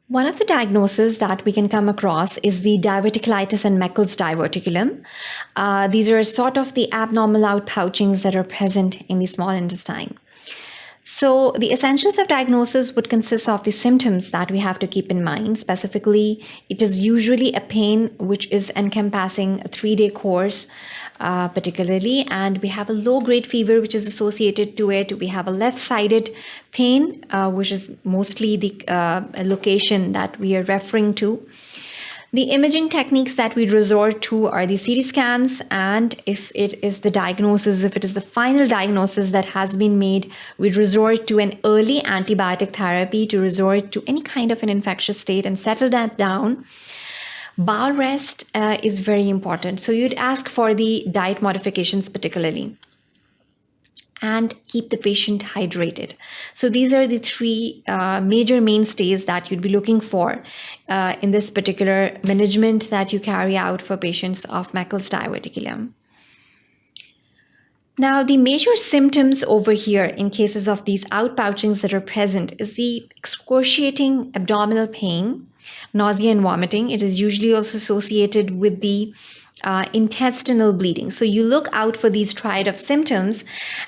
One of the diagnoses that we can come across is the diverticulitis and Meckel's diverticulum. These are sort of the abnormal outpouchings that are present in the small intestine. So the essentials of diagnosis would consist of the symptoms that we have to keep in mind. Specifically, it is usually a pain which is encompassing a 3-day course, particularly, and we have a low-grade fever which is associated to it. We have a left-sided pain, which is mostly the location that we are referring to. The imaging techniques that we resort to are the CT scans, and if it is the diagnosis, if it is the final diagnosis that has been made, we resort to an early antibiotic therapy to resort to any kind of an infectious state and settle that down. Bowel rest is very important. So you'd ask for the diet modifications particularly, and keep the patient hydrated. So these are the three major mainstays that you'd be looking for in this particular management that you carry out for patients of Meckel's diverticulum. Now, the major symptoms over here in cases of these outpouchings that are present is the excruciating abdominal pain, nausea and vomiting. It is usually also associated with the intestinal bleeding. So you look out for these triad of symptoms,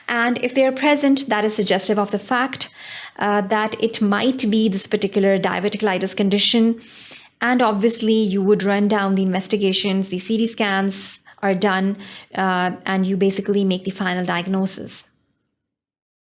and if they are present, that is suggestive of the fact that it might be this particular diverticulitis condition. And obviously, you would run down the investigations, the CT scans are done, and you basically make the final diagnosis.